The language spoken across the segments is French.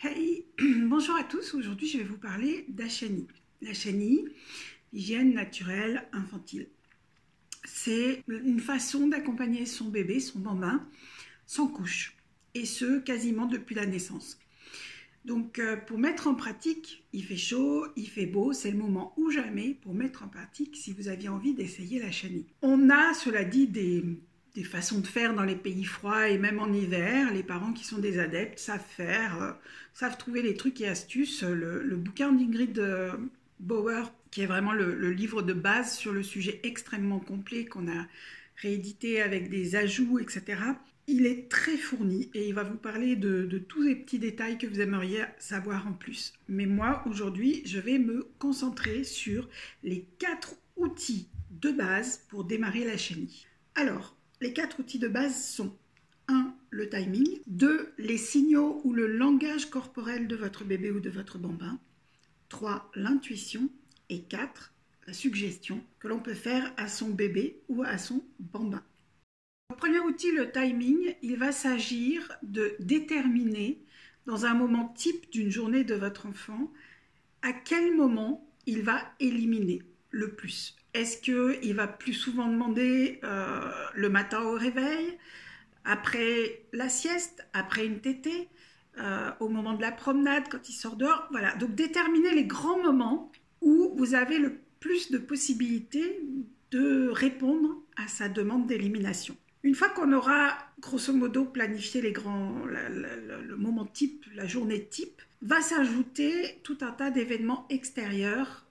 Hey, bonjour à tous. Aujourd'hui, je vais vous parler d'Ashani. L'Ashani, hygiène naturelle infantile. C'est une façon d'accompagner son bébé, son bambin, sans couche, et ce, quasiment depuis la naissance. Donc, pour mettre en pratique, il fait chaud, il fait beau, c'est le moment ou jamais pour mettre en pratique si vous aviez envie d'essayer l'Ashani. On a, cela dit, des façons de faire dans les pays froids et même en hiver. Les parents qui sont des adeptes savent faire, savent trouver les trucs et astuces. Le bouquin d'Ingrid Bauer, qui est vraiment le livre de base sur le sujet extrêmement complet qu'on a réédité avec des ajouts, etc. Il est très fourni et il va vous parler de tous les petits détails que vous aimeriez savoir en plus. Mais moi, aujourd'hui, je vais me concentrer sur les 4 outils de base pour démarrer l'Ashani. Alors, les 4 outils de base sont 1. Le timing, 2. Les signaux ou le langage corporel de votre bébé ou de votre bambin, 3. L'intuition et 4. La suggestion que l'on peut faire à son bébé ou à son bambin. Le premier outil, le timing, il va s'agir de déterminer dans un moment type d'une journée de votre enfant à quel moment il va éliminer le plus. Est-ce qu'il va plus souvent demander le matin au réveil, après la sieste, après une tétée, au moment de la promenade, quand il sort dehors? Voilà, donc déterminer les grands moments où vous avez le plus de possibilités de répondre à sa demande d'élimination. Une fois qu'on aura grosso modo planifié le moment type, la journée type, va s'ajouter tout un tas d'événements extérieurs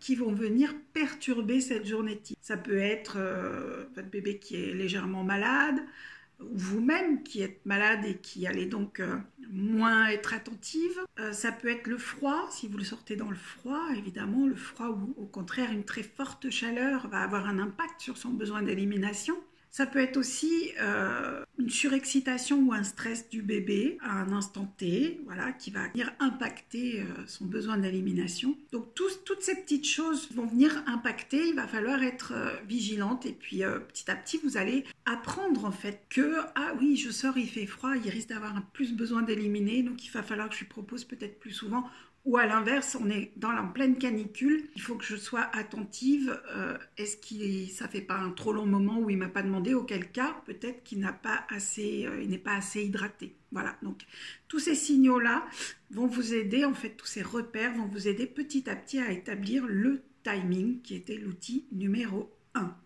qui vont venir perturber cette journée type. Ça peut être votre bébé qui est légèrement malade, ou vous-même qui êtes malade et qui allez donc moins être attentive. Ça peut être le froid, si vous le sortez dans le froid, évidemment, le froid ou au contraire une très forte chaleur va avoir un impact sur son besoin d'élimination. Ça peut être aussi une surexcitation ou un stress du bébé à un instant T, voilà, qui va venir impacter son besoin d'élimination. Donc toutes ces petites choses vont venir impacter, il va falloir être vigilante et puis petit à petit vous allez apprendre en fait que ah oui, je sors, il fait froid, il risque d'avoir plus besoin d'éliminer, donc il va falloir que je lui propose peut-être plus souvent. Ou à l'inverse, on est en pleine canicule, il faut que je sois attentive. Est-ce que ça fait pas un trop long moment où il m'a pas demandé, auquel cas peut-être qu'il n'a pas assez, il n'est pas assez hydraté. Voilà, donc tous ces signaux-là vont vous aider, en fait tous ces repères vont vous aider petit à petit à établir le timing qui était l'outil numéro 1.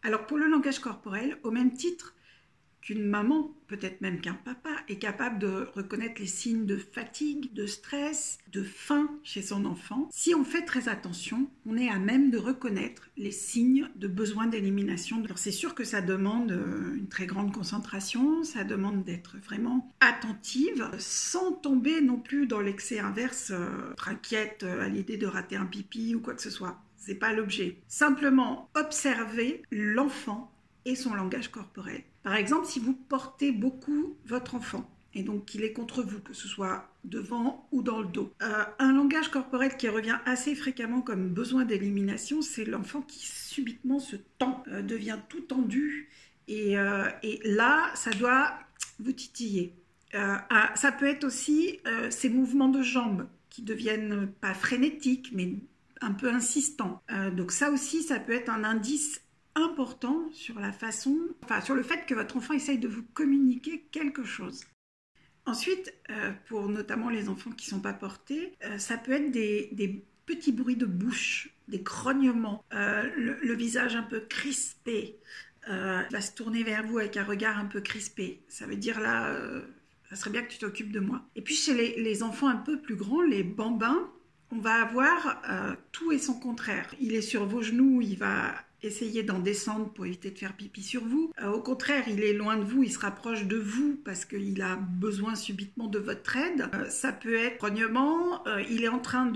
Alors pour le langage corporel, au même titre qu'une maman, peut-être même qu'un papa, est capable de reconnaître les signes de fatigue, de stress, de faim chez son enfant. Si on fait très attention, on est à même de reconnaître les signes de besoin d'élimination. Alors c'est sûr que ça demande une très grande concentration, ça demande d'être vraiment attentive, sans tomber non plus dans l'excès inverse, être inquiète à l'idée de rater un pipi ou quoi que ce soit. C'est pas l'objet. Simplement observer l'enfant et son langage corporel. Par exemple, si vous portez beaucoup votre enfant, et donc qu'il est contre vous, que ce soit devant ou dans le dos, un langage corporel qui revient assez fréquemment comme besoin d'élimination, c'est l'enfant qui subitement se tend, devient tout tendu, et là, ça doit vous titiller. Ça peut être aussi ces mouvements de jambes qui deviennent pas frénétiques, mais un peu insistants. Donc ça aussi, ça peut être un indice important sur la façon, sur le fait que votre enfant essaye de vous communiquer quelque chose. Ensuite, pour notamment les enfants qui ne sont pas portés, ça peut être des petits bruits de bouche, des grognements, le visage un peu crispé, va se tourner vers vous avec un regard un peu crispé. Ça veut dire là, ça serait bien que tu t'occupes de moi. Et puis chez les enfants un peu plus grands, les bambins, on va avoir tout et son contraire. Il est sur vos genoux, il va essayer d'en descendre pour éviter de faire pipi sur vous. Au contraire, il est loin de vous, il se rapproche de vous parce qu'il a besoin subitement de votre aide. Ça peut être grognement, il est en train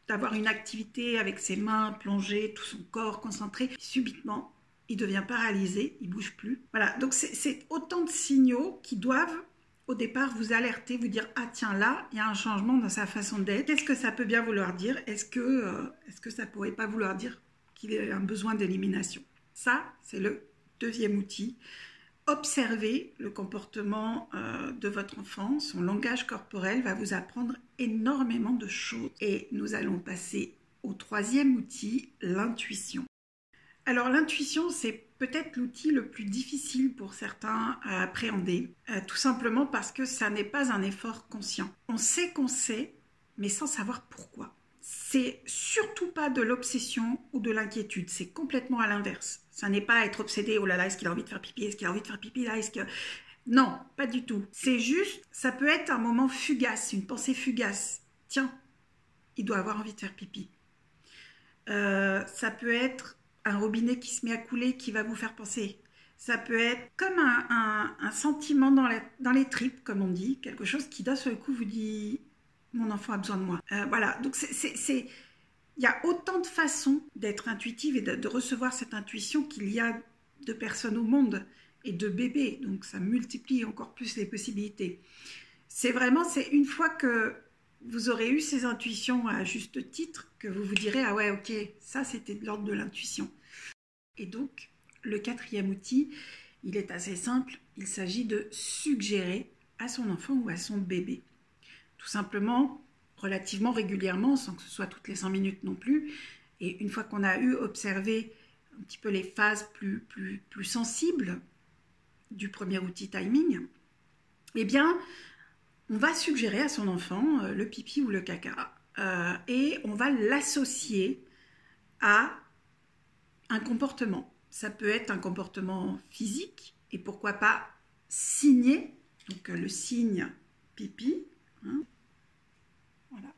d'avoir une activité avec ses mains plongées, tout son corps concentré. Subitement, il devient paralysé, il ne bouge plus. Voilà, donc c'est autant de signaux qui doivent au départ vous alerter, vous dire « Ah tiens, là, il y a un changement dans sa façon d'être. Qu'est-ce que ça peut bien vouloir dire? Est-ce que ça ne pourrait pas vouloir dire qu'il y a un besoin d'élimination ?» Ça, c'est le deuxième outil observer le comportement de votre enfant, son langage corporel va vous apprendre énormément de choses. Et nous allons passer au troisième outil, l'intuition. Alors l'intuition, c'est peut-être l'outil le plus difficile pour certains à appréhender, tout simplement parce que ça n'est pas un effort conscient. On sait qu'on sait, mais sans savoir pourquoi. C'est surtout pas de l'obsession ou de l'inquiétude, c'est complètement à l'inverse. Ça n'est pas être obsédé, oh là là, est-ce qu'il a envie de faire pipi, est-ce qu'il a envie de faire pipi là, est-ce que... Non, pas du tout. C'est juste, ça peut être un moment fugace, une pensée fugace. Tiens, il doit avoir envie de faire pipi. Ça peut être un robinet qui se met à couler qui va vous faire penser. Ça peut être comme un sentiment dans les tripes, comme on dit, quelque chose qui d'un seul coup vous dit « mon enfant a besoin de moi ». Voilà, donc il y a autant de façons d'être intuitive et de recevoir cette intuition qu'il y a de personnes au monde et de bébés, donc ça multiplie encore plus les possibilités. C'est une fois que vous aurez eu ces intuitions à juste titre que vous vous direz « ah ouais, ok, ça c'était de l'ordre de l'intuition ». Et donc, le quatrième outil, il est assez simple, il s'agit de suggérer à son enfant ou à son bébé. Tout simplement, relativement régulièrement, sans que ce soit toutes les 5 minutes non plus. Et une fois qu'on a observé un petit peu les phases plus sensibles du premier outil timing, eh bien, on va suggérer à son enfant le pipi ou le caca et on va l'associer à un comportement. Ça peut être un comportement physique et pourquoi pas signer, donc le signe pipi, hein. Voilà.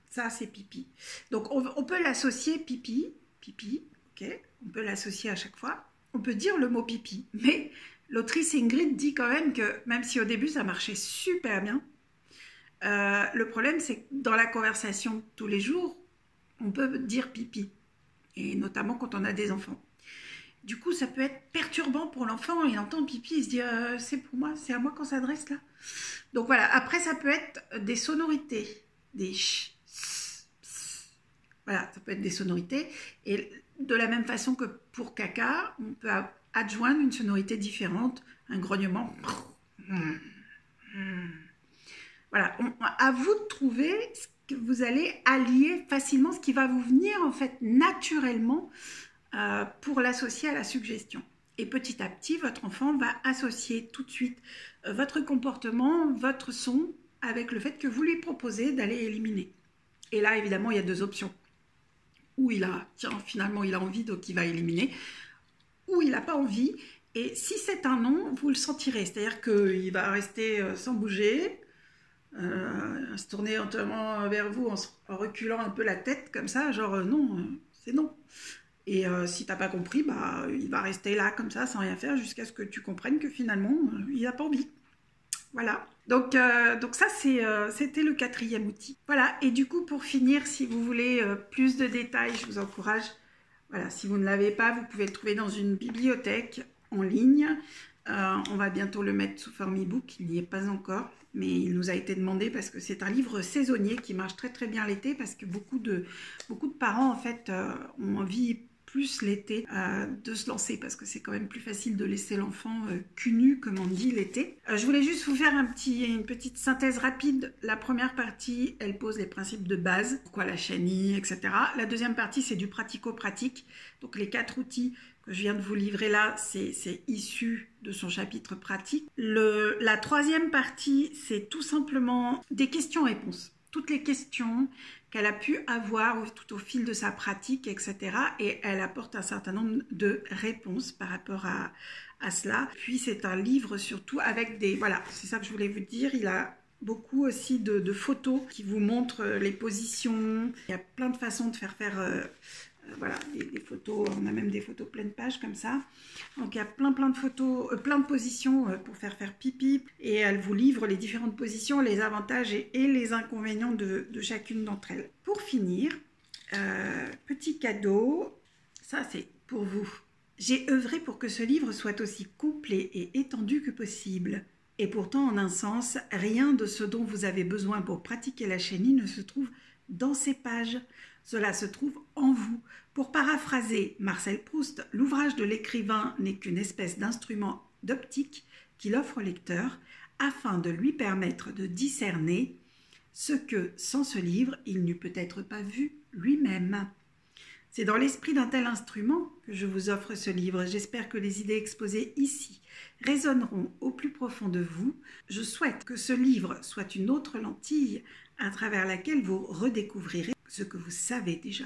Ça, c'est pipi. Donc, on peut l'associer pipi, ok. On peut l'associer à chaque fois. On peut dire le mot pipi. Mais l'autrice Ingrid dit quand même que, même si au début, ça marchait super bien, le problème, c'est que dans la conversation tous les jours, on peut dire pipi. Et notamment quand on a des enfants. Du coup, ça peut être perturbant pour l'enfant. Il entend pipi, il se dit c'est pour moi, c'est à moi qu'on s'adresse là. Donc voilà, après ça peut être des sonorités, des ch, s, ps. Voilà, ça peut être des sonorités. Et de la même façon que pour caca, on peut adjoindre une sonorité différente, un grognement. Voilà, à vous de trouver ce que vous allez allier facilement, ce qui va vous venir en fait naturellement pour l'associer à la suggestion. Et petit à petit, votre enfant va associer tout de suite votre comportement, votre son, avec le fait que vous lui proposez d'aller éliminer. Et là, évidemment, il y a 2 options. Ou finalement, il a envie, donc il va éliminer. Ou il n'a pas envie. Et si c'est un non, vous le sentirez. C'est-à-dire qu'il va rester sans bouger, se tourner entièrement vers vous en reculant un peu la tête, comme ça, genre non, c'est non. Et si t'as pas compris, bah, il va rester là comme ça sans rien faire jusqu'à ce que tu comprennes que finalement il n'a pas envie. Voilà. Donc ça c'était le 4e outil. Voilà. Et du coup pour finir, si vous voulez plus de détails, je vous encourage. Voilà. Si vous ne l'avez pas, vous pouvez le trouver dans une bibliothèque en ligne. On va bientôt le mettre sous forme e-book. Il n'y est pas encore, mais il nous a été demandé parce que c'est un livre saisonnier qui marche très très bien l'été parce que beaucoup de parents en fait ont envie plus l'été de se lancer parce que c'est quand même plus facile de laisser l'enfant cul nu comme on dit l'été. Je voulais juste vous faire une petite synthèse rapide. La première partie, elle pose les principes de base, pourquoi la chenille, etc. La deuxième partie, c'est du pratico-pratique. Donc les 4 outils que je viens de vous livrer là, c'est issu de son chapitre pratique. La 3e partie, c'est tout simplement des questions-réponses. Toutes les questions qu'elle a pu avoir tout au fil de sa pratique, etc. Et elle apporte un certain nombre de réponses par rapport à cela. Puis c'est un livre surtout avec des... Voilà, c'est ça que je voulais vous dire. Il a beaucoup aussi de photos qui vous montrent les positions. Il y a plein de façons de faire voilà, des photos, on a même des photos pleine page comme ça. Donc il y a plein de photos, plein de positions pour faire pipi. Et elle vous livre les différentes positions, les avantages et les inconvénients de chacune d'entre elles. Pour finir, petit cadeau, ça c'est pour vous. J'ai œuvré pour que ce livre soit aussi complet et étendu que possible. Et pourtant, en un sens, rien de ce dont vous avez besoin pour pratiquer la chenille ne se trouve dans ces pages. Cela se trouve en vous. Pour paraphraser Marcel Proust, l'ouvrage de l'écrivain n'est qu'une espèce d'instrument d'optique qu'il offre au lecteur afin de lui permettre de discerner ce que, sans ce livre, il n'eût peut-être pas vu lui-même. C'est dans l'esprit d'un tel instrument que je vous offre ce livre. J'espère que les idées exposées ici résonneront au plus profond de vous. Je souhaite que ce livre soit une autre lentille à travers laquelle vous redécouvrirez ce que vous savez déjà,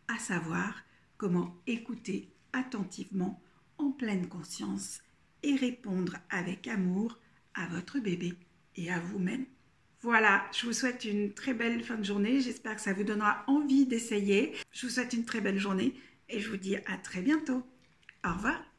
à savoir comment écouter attentivement, en pleine conscience, et répondre avec amour à votre bébé et à vous-même. Voilà, je vous souhaite une très belle fin de journée. J'espère que ça vous donnera envie d'essayer. Je vous souhaite une très belle journée et je vous dis à très bientôt. Au revoir.